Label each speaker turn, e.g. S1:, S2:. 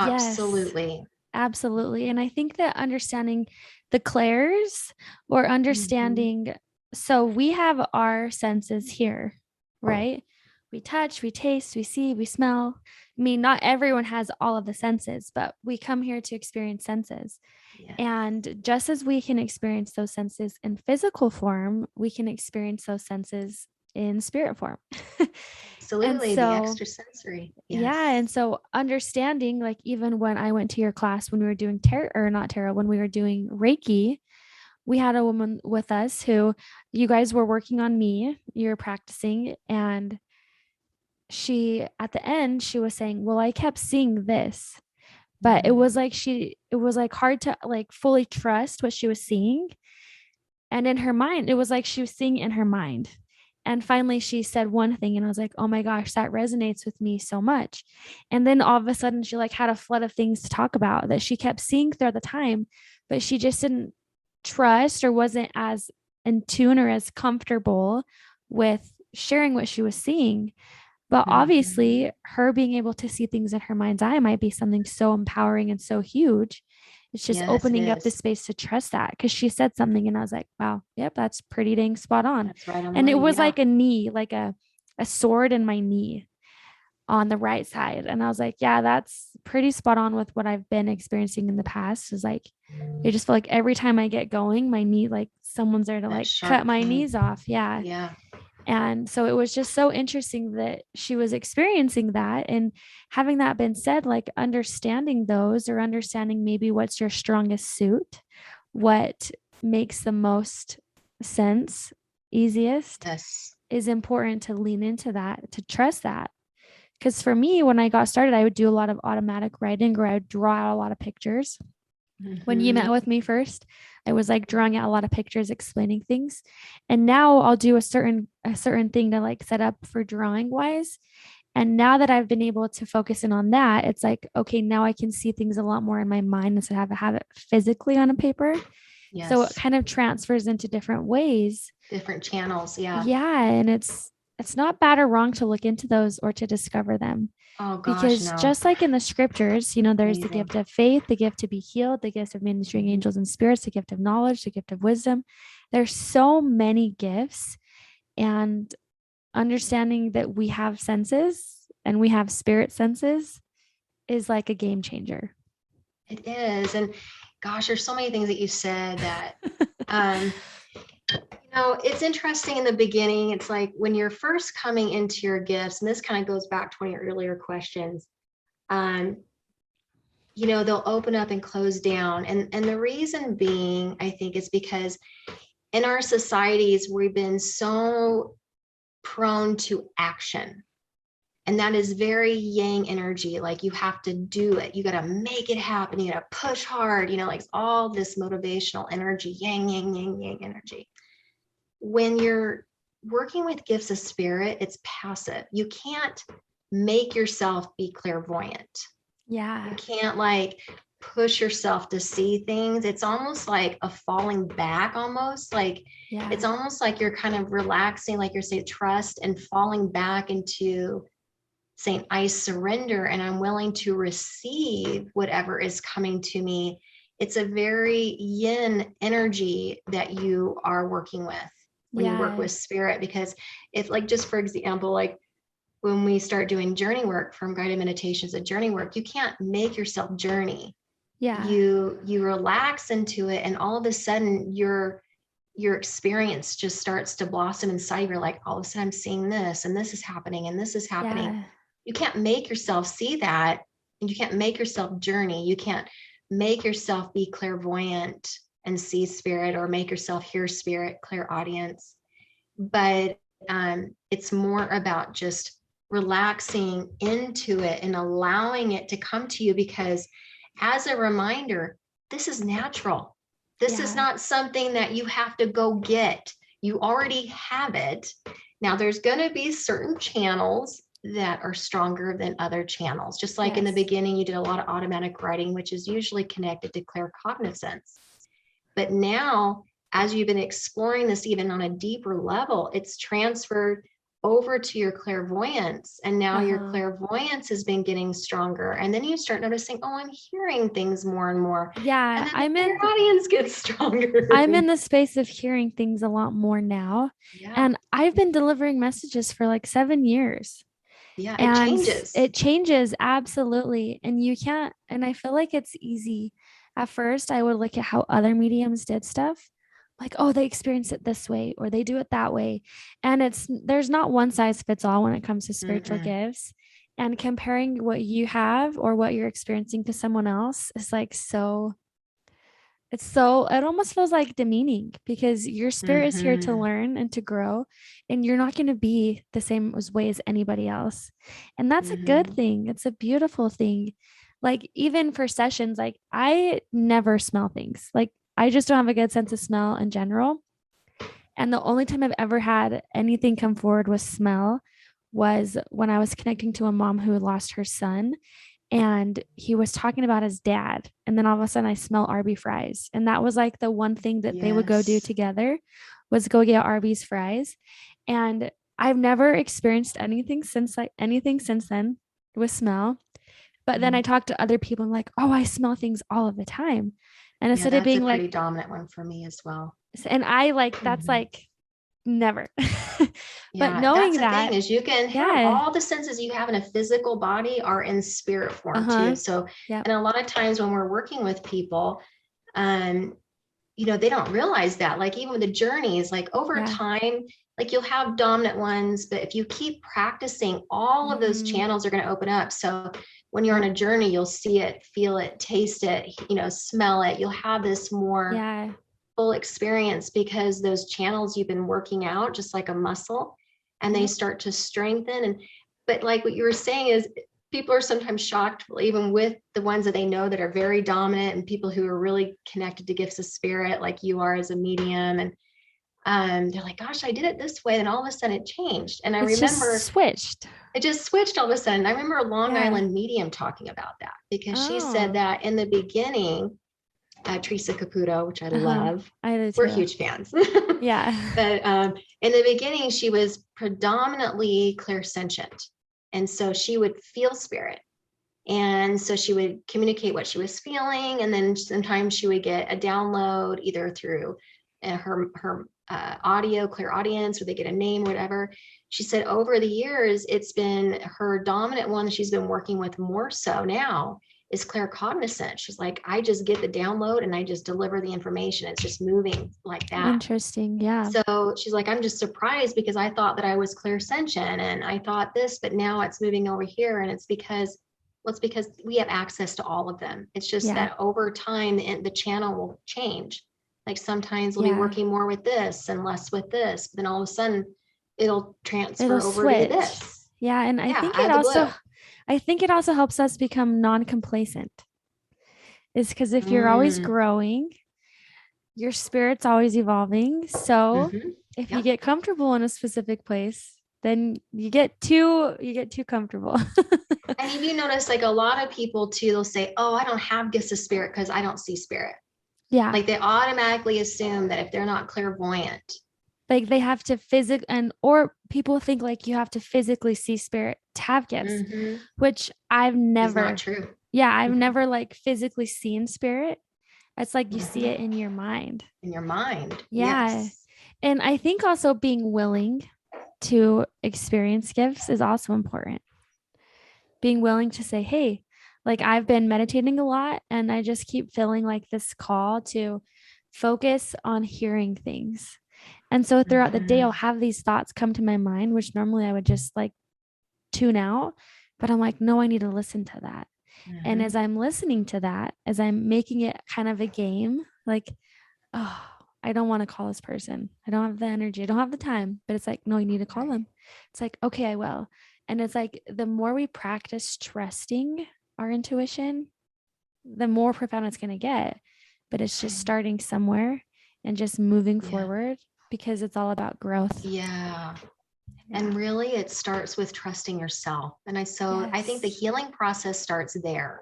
S1: Yes,
S2: Absolutely.
S1: absolutely. And I think that understanding the clairs or
S2: Mhm.
S1: understanding, so we have our senses here, right? We touch, we taste, we see, we smell. I mean, not everyone has all of the senses, but we come here to experience senses.
S2: Yes.
S1: And just as we can experience those senses in physical form, we can experience those senses in spirit form. And
S2: Absolutely. The
S1: so,
S2: extrasensory.
S1: yeah. And
S2: Yes.
S1: so understanding, like, even when I went to your class, when we were doing tarot, or not tarot, when we were doing Reiki, we had a woman with us who, you guys were working on me, you were practicing. And she, at the end, she was saying, well, I kept seeing this, but it was
S2: Mhm.
S1: like it was like hard to like fully trust what she was seeing. And in her mind, it was like she was seeing in her mind. And finally, she said one thing, and I was like, oh my gosh, that resonates with me so much. And then all of a sudden, she like had a flood of things to talk about that she kept seeing throughout the time, but she just didn't trust or wasn't as in tune or as comfortable with sharing what she was seeing. But
S2: Mhm.
S1: obviously, her being able to see things in her mind's eye might be something so empowering and so huge. It's just
S2: Yes, it
S1: opening up the
S2: is.
S1: space to trust that, because she said something and I was like, wow, yep, that's pretty dang spot on.
S2: That's right on the
S1: And it
S2: money.
S1: was
S2: Yeah.
S1: like a knee, like a sword in my knee on the right side. And I was like, yeah, that's pretty spot on with what I've been experiencing in the past. Is like, I just feel like every time I get going, my knee, like someone's there to
S2: That
S1: like cut
S2: sharp
S1: my
S2: pain.
S1: knees off. Yeah.
S2: Yeah.
S1: And so it was just so interesting that she was experiencing that. And having that been said, like understanding those, or understanding maybe what's your strongest suit, what makes the most sense, easiest,
S2: Yes.
S1: is important to lean into that, to trust that. Because for me, when I got started, I would do a lot of automatic writing, or I would draw out a lot of pictures. When you met
S2: Mhm.
S1: with me first, I was like drawing out a lot of pictures, explaining things. And now I'll do a certain thing to like set up for drawing wise. And now that I've been able to focus in on that, it's like, okay, now I can see things a lot more in my mind instead of have it physically on a paper. So it
S2: Yes.
S1: kind of transfers into different ways.
S2: Different channels. Yeah.
S1: Yeah. And it's not bad or wrong to look into those or to discover them.
S2: Oh gosh,
S1: Because
S2: no.
S1: just like in the scriptures, there's the
S2: Amazing.
S1: gift of faith, the gift to be healed, the gift of ministering
S2: Mhm.
S1: angels and spirits, the gift of knowledge, the gift of wisdom. There's so many gifts, and understanding that we have senses and we have spirit senses is like a game changer.
S2: It is. And gosh, there's so many things that you said that um it's interesting in the beginning. It's like when you're first coming into your gifts, and this kind of goes back to one of your earlier questions. Um, they'll open up and close down. And the reason being, I think, is because in our societies, we've been so prone to action. And that is very yang energy. Like you have to do it. You got to make it happen. You got to push hard, like all this motivational energy, yang, yang, yang, yang energy. When you're working with gifts of spirit, it's passive. You can't make yourself be clairvoyant. You
S1: Yeah.
S2: can't like push yourself to see things. It's almost like a falling back, almost like it's
S1: Yeah.
S2: almost like you're kind of relaxing, like you're saying, trust and falling back into saying, I surrender and I'm willing to receive whatever is coming to me. It's a very yin energy that you are working with when you work
S1: Yeah.
S2: with spirit, because if, like, just for example, like when we start doing journey work from guided meditations and journey work, you can't make yourself journey.
S1: Yeah.
S2: You relax into it, and all of a sudden your experience just starts to blossom inside. You're like, all of a sudden I'm seeing this, and this is happening, and this is happening.
S1: Yeah.
S2: You can't make yourself see that, and you can't make yourself journey. You can't make yourself be clairvoyant and see spirit, or make yourself hear spirit, clairaudience. But it's more about just relaxing into it and allowing it to come to you, because as a reminder, this is natural. This is
S1: Yeah.
S2: not something that you have to go get. You already have it. Now, there's going to be certain channels that are stronger than other channels. Just like in the
S1: Yes.
S2: beginning, you did a lot of automatic writing, which is usually connected to claircognizance. But now, as you've been exploring this even on a deeper level, it's transferred over to your clairvoyance, and now your
S1: Uh-huh.
S2: clairvoyance has been getting stronger, and then you start noticing, oh, I'm hearing things more and more, and
S1: Yeah,
S2: then the clairaudience gets stronger.
S1: I'm in the space of hearing things a lot more now.
S2: Yeah,
S1: And I've been delivering messages for like 7 years.
S2: yeah, it
S1: And
S2: changes.
S1: it changes absolutely. And you can't, and I feel like it's easy. At first, I would look at how other mediums did stuff, like, oh, they experience it this way or they do it that way. And there's not one size fits all when it comes to spiritual
S2: Mm-mm.
S1: gifts. And comparing what you have or what you're experiencing to someone else is like it almost feels like demeaning because your spirit is here to
S2: Mm-hmm.
S1: learn and to grow, and you're not going to be the same way as anybody else. And that's a good
S2: Mm-hmm.
S1: thing. It's a beautiful thing. Like, even for sessions, like, I never smell things. Like, I just don't have a good sense of smell in general. And the only time I've ever had anything come forward with smell was when I was connecting to a mom who lost her son, and he was talking about his dad, and then all of a sudden I smell Arby fries, and that was like the one thing that they would go do
S2: Yes.
S1: together, was go get Arby's fries. And I've never experienced anything since then with smell. But then I
S2: Mhm.
S1: talked to other people and like, oh, I smell things all of the time. And
S2: Yeah,
S1: instead of
S2: that's a
S1: being like,
S2: pretty dominant one for me as well.
S1: and I like, that's
S2: Mhm.
S1: like never. But
S2: Yeah, that's
S1: knowing
S2: the thing,
S1: that,
S2: is you can have
S1: yeah,
S2: all the senses you have in a physical body are in spirit form too.
S1: uh-huh,
S2: So,
S1: yep,
S2: and a lot of times when we're working with people, um, they don't realize that. Like even with the journeys, like over
S1: yeah,
S2: time, like you'll have dominant ones, but if you keep practicing, all of those
S1: mm,
S2: channels are going to open up. So when you're on
S1: yep,
S2: a journey, you'll see it, feel it, taste it, smell it. You'll have this more
S1: yeah,
S2: full experience because those channels you've been working out just like a muscle, and they
S1: yep,
S2: start to strengthen. And but like what you were saying is, people are sometimes shocked, even with the ones that they know that are very dominant, and people who are really connected to gifts of spirit like you are as a medium. And they're like, gosh, I did it this way, and all of a sudden it changed. And I
S1: it's just
S2: remember
S1: switched.
S2: it just switched all of a sudden. I remember a Long
S1: Yeah.
S2: Island medium talking about that, because she said
S1: Oh,
S2: that in the beginning, Teresa Caputo, which I
S1: uh-huh.
S2: love.
S1: I do
S2: We're
S1: too.
S2: huge fans.
S1: Yeah.
S2: But in the beginning, she was predominantly clairsentient. And so she would feel spirit. And so she would communicate what she was feeling. And then sometimes she would get a download either through her audio, clear audience, or they get a name or whatever. She said over the years, it's been her dominant one that she's been working with more so now is claircognizant. She's like, I just get the download and I just deliver the information. It's just moving like that.
S1: Interesting. Yeah.
S2: So she's like, I'm just surprised because I thought that I was clairsentient and I thought this, but now it's moving over here. And it's because we have access to all of them. It's just
S1: Yeah.
S2: that over time, the channel will change. Like sometimes we'll be
S1: Yeah.
S2: working more with this and less with this, but then all of a sudden it'll
S1: It'll
S2: transfer over to
S1: switch.
S2: this.
S1: Yeah. And
S2: Yeah, out of the blue.
S1: I think it also helps us become non-complacent. Is because if you're always
S2: Mm,
S1: growing, your spirit's always evolving. So
S2: mm-hmm.
S1: if you
S2: Yep.
S1: get comfortable in a specific place, then you get too comfortable.
S2: And if you notice, like a lot of people too, they'll say, oh, I don't have gifts of spirit because I don't see spirit.
S1: Yeah.
S2: Like they automatically assume that if they're not clairvoyant.
S1: Like they have to or people think like you have to physically see spirit to have gifts,
S2: Mm-hmm.
S1: which
S2: Is not true.
S1: I've never like physically seen spirit. It's like you see it in your mind.
S2: In your mind.
S1: Yeah.
S2: Yes.
S1: And I think also being willing to experience gifts is also important. Being willing to say, hey, like I've been meditating a lot and I just keep feeling like this call to focus on hearing things. And so throughout the day, I'll
S2: Mm-hmm.
S1: have these thoughts come to my mind, which normally I would just like tune out. But I'm like, no, I need to listen to that. And
S2: Mm-hmm.
S1: as I'm listening to that, as I'm making it kind of a game, like, oh, I don't want to call this person. I don't have the energy. I don't have the time. But it's like, no, you need to call
S2: Right.
S1: them. It's like, okay, I will. And it's like the more we practice trusting our intuition, the more profound it's going to get. But it's just starting somewhere and just moving
S2: Yeah.
S1: forward because it's all about growth.
S2: Yeah.
S1: Yeah.
S2: And really it starts with trusting yourself. And I think the
S1: Yes.
S2: healing process starts there.